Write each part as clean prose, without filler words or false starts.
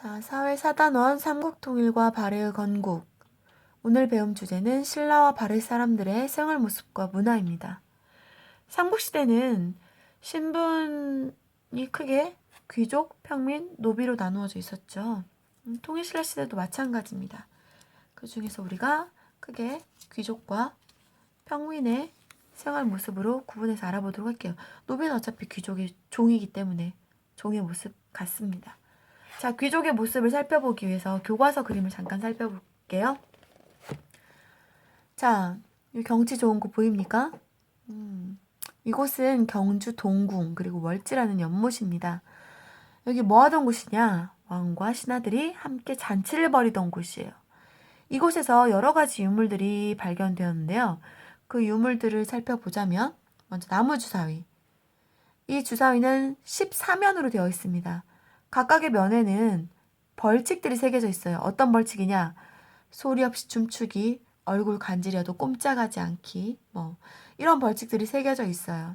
자, 사회사단원 삼국통일과 발해의 건국. 오늘 배움 주제는 신라와 발해 사람들의 생활 모습과 문화입니다. 삼국시대는 신분이 크게 귀족, 평민, 노비로 나누어져 있었죠. 통일신라 시대도 마찬가지입니다. 그 중에서 우리가 크게 귀족과 평민의 생활 모습으로 구분해서 알아보도록 할게요. 노비는 어차피 귀족의 종이기 때문에 종의 모습 같습니다. 자, 귀족의 모습을 살펴보기 위해서 교과서 그림을 잠깐 살펴볼게요. 자, 이 경치 좋은 곳 보입니까? 이곳은 경주 동궁 그리고 월지라는 연못입니다. 여기 뭐 하던 곳이냐? 왕과 신하들이 함께 잔치를 벌이던 곳이에요. 이곳에서 여러 가지 유물들이 발견되었는데요. 그 유물들을 살펴보자면 먼저 나무주사위. 이 주사위는 14면으로 되어 있습니다. 각각의 면에는 벌칙들이 새겨져 있어요. 어떤 벌칙이냐? 소리 없이 춤추기, 얼굴 간지려도 꼼짝하지 않기, 이런 벌칙들이 새겨져 있어요.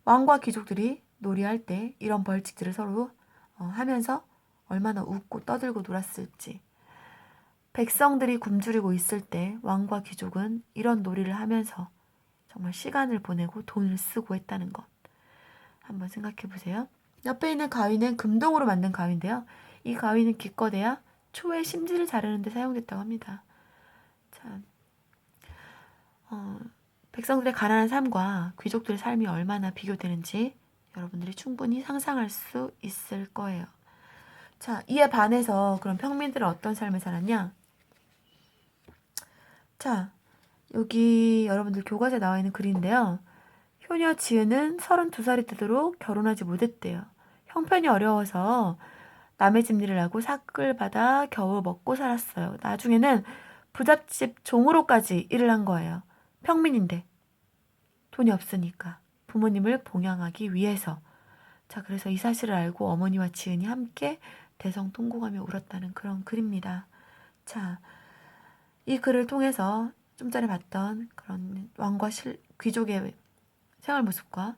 왕과 귀족들이 놀이할 때 이런 벌칙들을 서로 하면서 얼마나 웃고 떠들고 놀았을지. 백성들이 굶주리고 있을 때 왕과 귀족은 이런 놀이를 하면서 정말 시간을 보내고 돈을 쓰고 했다는 것. 한번 생각해 보세요. 옆에 있는 가위는 금동으로 만든 가위인데요. 이 가위는 기껏해야 초의 심지를 자르는 데 사용됐다고 합니다. 참, 백성들의 가난한 삶과 귀족들의 삶이 얼마나 비교되는지 여러분들이 충분히 상상할 수 있을 거예요. 자, 이에 반해서 그럼 평민들은 어떤 삶을 살았냐? 자, 여기 여러분들 교과서에 나와 있는 글인데요. 효녀 지은은 32살이 되도록 결혼하지 못했대요. 형편이 어려워서 남의 집일을 하고 삭을 받아 겨우 먹고 살았어요. 나중에는 부잣집 종으로까지 일을 한 거예요. 평민인데 돈이 없으니까 부모님을 봉양하기 위해서. 자, 그래서 이 사실을 알고 어머니와 지은이 함께 대성통곡하며 울었다는 그런 글입니다. 자, 이 글을 통해서 좀 전에 봤던 그런 왕과 귀족의 생활 모습과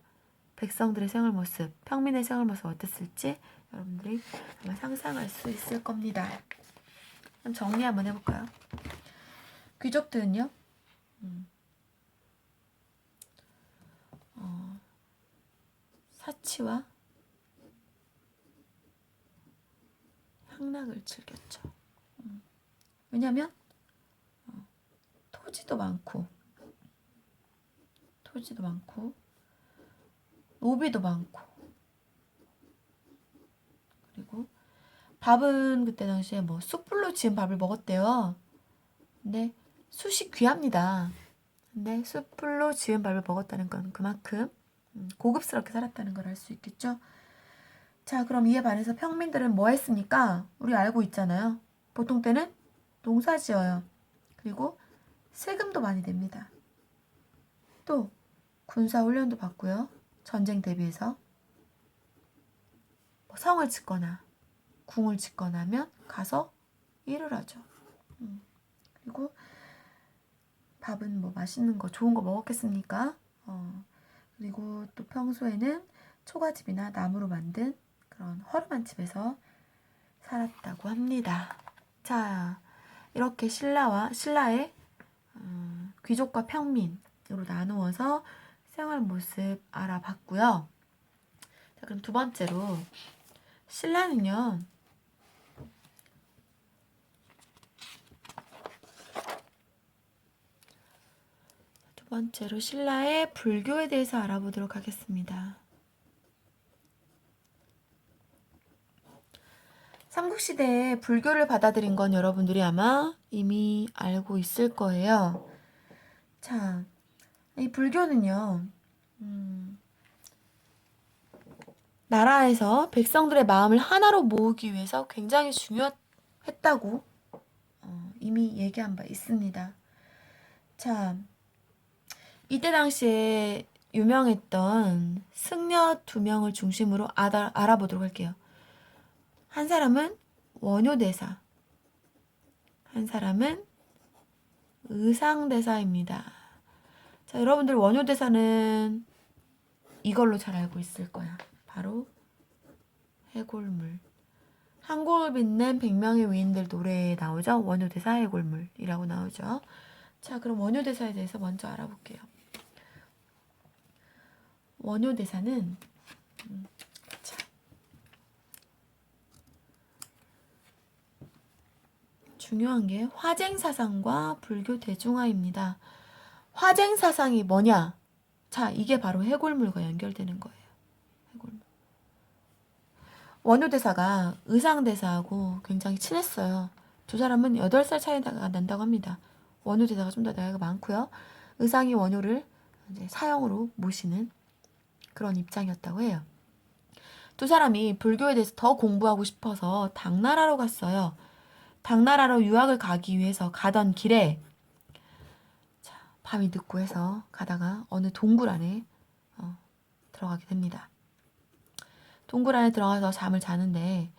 백성들의 생활 모습, 평민의 생활 모습 어땠을지 여러분들이 아마 상상할 수 있을 겁니다. 그럼 정리 한번 해볼까요? 귀족들은요, 사치와 향락을 즐겼죠. 왜냐면 토지도 많고 노비도 많고 그리고 밥은 그때 당시에 숯불로 지은 밥을 먹었대요. 근데 숯이 귀합니다. 근데 숯불로 지은 밥을 먹었다는 건 그만큼 고급스럽게 살았다는 걸 알 수 있겠죠. 자, 그럼 이에 반해서 평민들은 뭐 했습니까? 우리 알고 있잖아요. 보통 때는 농사 지어요. 그리고 세금도 많이 냅니다. 또 군사 훈련도 받고요. 전쟁 대비해서 성을 짓거나 궁을 짓거나 하면 가서 일을 하죠. 그리고 밥은 맛있는 거 좋은 거 먹었겠습니까? 그리고 또 평소에는 초가집이나 나무로 만든 그런 허름한 집에서 살았다고 합니다. 자, 이렇게 신라의 귀족과 평민으로 나누어서 생활 모습 알아봤고요. 자, 그럼 두 번째로 신라는요. 두 번째로 신라의 불교에 대해서 알아보도록 하겠습니다. 삼국시대에 불교를 받아들인 건 여러분들이 아마 이미 알고 있을 거예요. 자, 이 불교는요, 나라에서 백성들의 마음을 하나로 모으기 위해서 굉장히 중요했다고 이미 얘기한 바 있습니다. 자, 이때 당시에 유명했던 승려 2명을 중심으로 알아보도록 할게요. 한 사람은 원효대사, 한 사람은 의상대사입니다. 자, 여러분들 원효대사는 이걸로 잘 알고 있을 거야. 바로 해골물. 한국을 빛낸 100명의 위인들 노래에 나오죠. 원효대사 해골물이라고 나오죠. 자, 그럼 원효대사에 대해서 먼저 알아볼게요. 원효대사는 자, 중요한 게 화쟁사상과 불교 대중화입니다. 화쟁사상이 뭐냐? 자, 이게 바로 해골물과 연결되는 거예요. 해골물. 원효대사가 의상대사하고 굉장히 친했어요. 두 사람은 8살 차이가 난다고 합니다. 원효대사가 좀 더 나이가 많고요. 의상이 원효를 이제 사형으로 모시는 그런 입장이었다고 해요. 두 사람이 불교에 대해서 더 공부하고 싶어서 당나라로 갔어요. 당나라로 유학을 가기 위해서 가던 길에 자, 밤이 늦고 해서 가다가 어느 동굴 안에 들어가게 됩니다. 동굴 안에 들어가서 잠을 자는데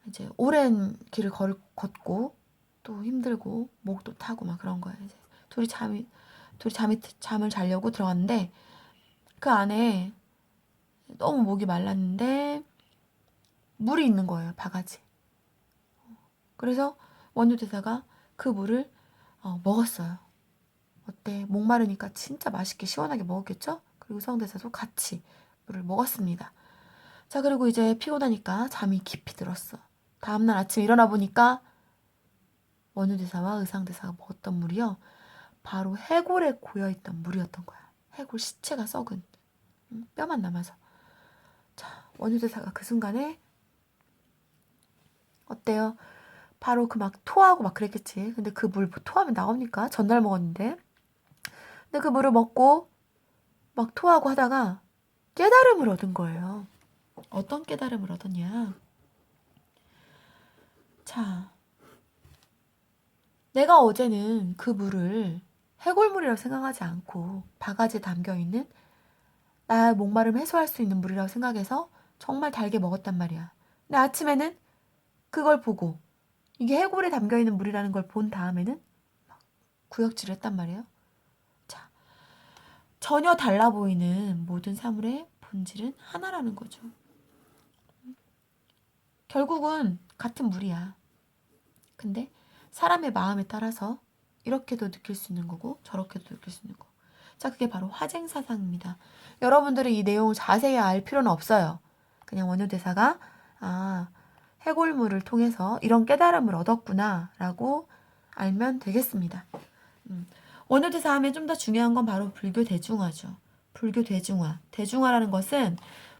이제 오랜 길을 걷고 또 힘들고 목도 타고 막 그런 거예요. 이제 잠을 자려고 들어갔는데 그 안에 너무 목이 말랐는데 물이 있는 거예요. 바가지. 그래서 원효대사가 그 물을 먹었어요. 어때? 목마르니까 진짜 맛있게 시원하게 먹었겠죠? 그리고 성대사도 같이 물을 먹었습니다. 자, 그리고 이제 피곤하니까 잠이 깊이 들었어. 다음날 아침 일어나 보니까 원효대사와 의상대사가 먹었던 물이요. 바로 해골에 고여있던 물이었던 거야. 해골 시체가 썩은 뼈만 남아서. 자, 원효대사가 그 순간에 어때요? 바로 그 막 토하고 막 그랬겠지. 근데 그 물 토하면 나옵니까? 전날 먹었는데. 근데 그 물을 먹고 막 토하고 하다가 깨달음을 얻은 거예요. 어떤 깨달음을 얻었냐? 자, 내가 어제는 그 물을 해골물이라고 생각하지 않고 바가지에 담겨있는 나의 목마름 해소할 수 있는 물이라고 생각해서 정말 달게 먹었단 말이야. 근데 아침에는 그걸 보고 이게 해골에 담겨있는 물이라는 걸 본 다음에는 막 구역질을 했단 말이에요. 자, 전혀 달라 보이는 모든 사물의 본질은 하나라는 거죠. 결국은 같은 물이야. 근데 사람의 마음에 따라서 이렇게도 느낄 수 있는 거고 저렇게도 느낄 수 있는 거고. 자, 그게 바로 화쟁사상입니다. 여러분들은 이 내용을 자세히 알 필요는 없어요. 그냥 원효대사가 해골물을 통해서 이런 깨달음을 얻었구나 라고 알면 되겠습니다. 원효대사 하면 좀 더 중요한 건 바로 불교 대중화죠. 불교 대중화. 대중화라는 것은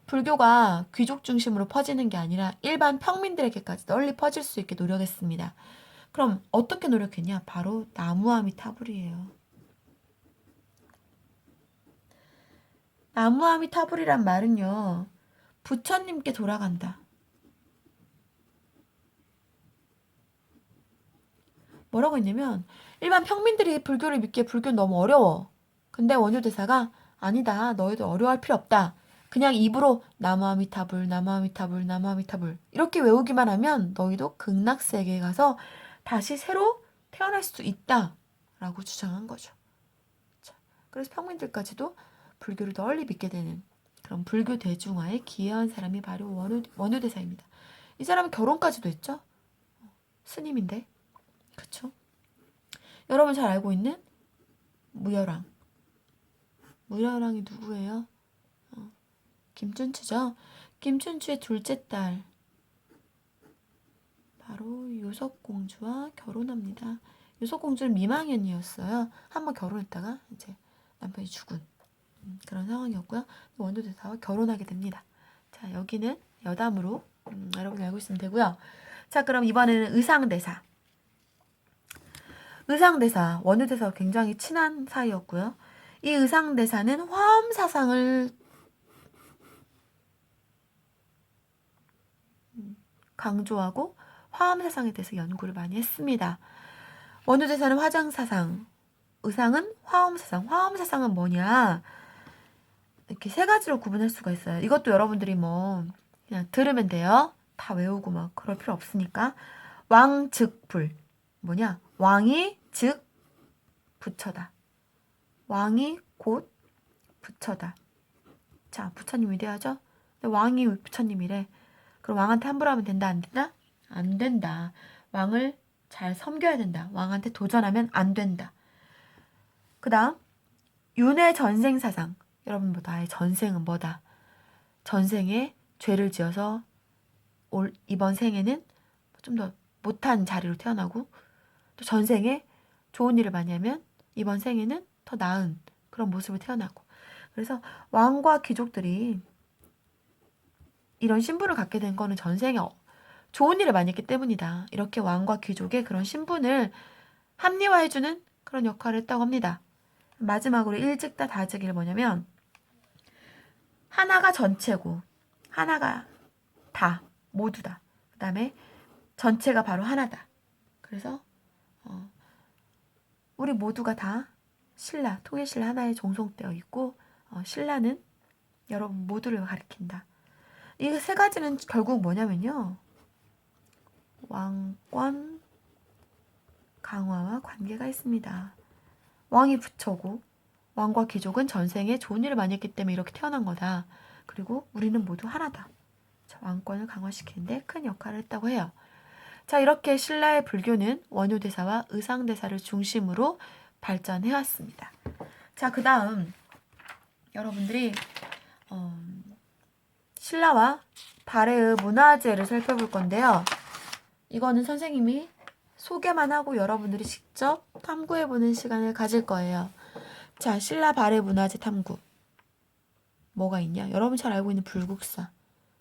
불교가 귀족 중심으로 퍼지는 게 아니라 일반 평민들에게까지 널리 퍼질 수 있게 노력했습니다. 그럼 어떻게 노력했냐? 바로 나무아미타불이에요. 나무아미타불이란 말은요. 부처님께 돌아간다. 뭐라고 했냐면 일반 평민들이 불교를 믿기에 불교는 너무 어려워. 근데 원효대사가 아니다. 너희도 어려워할 필요 없다. 그냥 입으로 나무아미타불, 나무아미타불, 나무아미타불 이렇게 외우기만 하면 너희도 극락세계에 가서 다시 새로 태어날 수 있다. 라고 주장한 거죠. 자, 그래서 평민들까지도 불교를 널리 믿게 되는 그런 불교 대중화에 기여한 사람이 바로 원효대사입니다. 이 사람은 결혼까지도 했죠. 스님인데. 그쵸? 여러분 잘 알고 있는 무열왕. 무열왕이 누구예요? 김춘추죠. 김춘추의 둘째 딸 바로 요석공주와 결혼합니다. 요석공주는 미망년이었어요. 한번 결혼했다가 이제 남편이 죽은 그런 상황이었고요. 원효대사와 결혼하게 됩니다. 자, 여기는 여담으로 여러분이 알고 있으면 되고요. 자, 그럼 이번에는 의상대사. 의상대사, 원효대사와 굉장히 친한 사이였고요. 이 의상대사는 화엄사상을 강조하고 화엄사상에 대해서 연구를 많이 했습니다. 원효대사는 화장사상, 의상은 화엄사상. 화엄사상은 뭐냐? 이렇게 세 가지로 구분할 수가 있어요. 이것도 여러분들이 뭐 그냥 들으면 돼요. 다 외우고 막 그럴 필요 없으니까. 왕, 즉, 불. 뭐냐? 왕이 즉 부처다. 왕이 곧 부처다. 자, 부처님 위대하죠? 근데 왕이 부처님이래. 그럼 왕한테 함부로 하면 된다, 안 된다? 안 된다. 왕을 잘 섬겨야 된다. 왕한테 도전하면 안 된다. 그 다음, 윤회 전생 사상. 여러분, 뭐 나의 전생은 뭐다? 전생에 죄를 지어서 이번 생에는 좀 더 못한 자리로 태어나고, 또 전생에 좋은 일을 많이 하면 이번 생에는 더 나은 그런 모습을 태어나고. 그래서 왕과 귀족들이 이런 신분을 갖게 된 거는 전생에 좋은 일을 많이 했기 때문이다. 이렇게 왕과 귀족의 그런 신분을 합리화해주는 그런 역할을 했다고 합니다. 마지막으로 일직다 다직이 뭐냐면 하나가 전체고 하나가 다 모두다. 그 다음에 전체가 바로 하나다. 그래서 우리 모두가 다 신라, 통일신라 하나에 종속되어 있고 신라는 여러분 모두를 가리킨다. 이 세 가지는 결국 뭐냐면요. 왕권 강화와 관계가 있습니다. 왕이 부처고 왕과 귀족은 전생에 좋은 일을 많이 했기 때문에 이렇게 태어난 거다. 그리고 우리는 모두 하나다. 왕권을 강화시키는데 큰 역할을 했다고 해요. 자, 이렇게 신라의 불교는 원효대사와 의상대사를 중심으로 발전해왔습니다. 자, 그 다음 여러분들이 신라와 발해의 문화재를 살펴볼 건데요. 이거는 선생님이 소개만 하고 여러분들이 직접 탐구해보는 시간을 가질 거예요. 자, 신라 발해 문화재 탐구. 뭐가 있냐? 여러분 잘 알고 있는 불국사.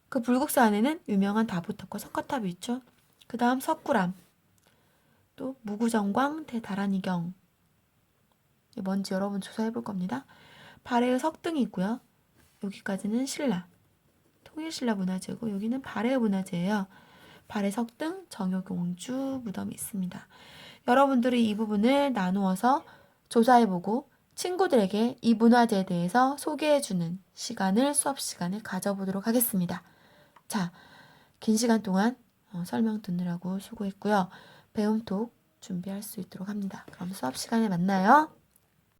그 불국사 안에는 유명한 다부탑과 석가탑이 있죠. 그 다음 석굴암. 또 무구정광 대다란이경. 뭔지 여러분 조사해볼 겁니다. 발해의 석등이 있고요. 여기까지는 신라. 통일신라 문화재고 여기는 발해 문화재예요. 발해 석등 정효공주 무덤이 있습니다. 여러분들이 이 부분을 나누어서 조사해보고 친구들에게 이 문화재에 대해서 소개해주는 시간을 수업 시간에 가져보도록 하겠습니다. 자, 긴 시간 동안 설명 듣느라고 수고했고요. 배움톡 준비할 수 있도록 합니다. 그럼 수업 시간에 만나요.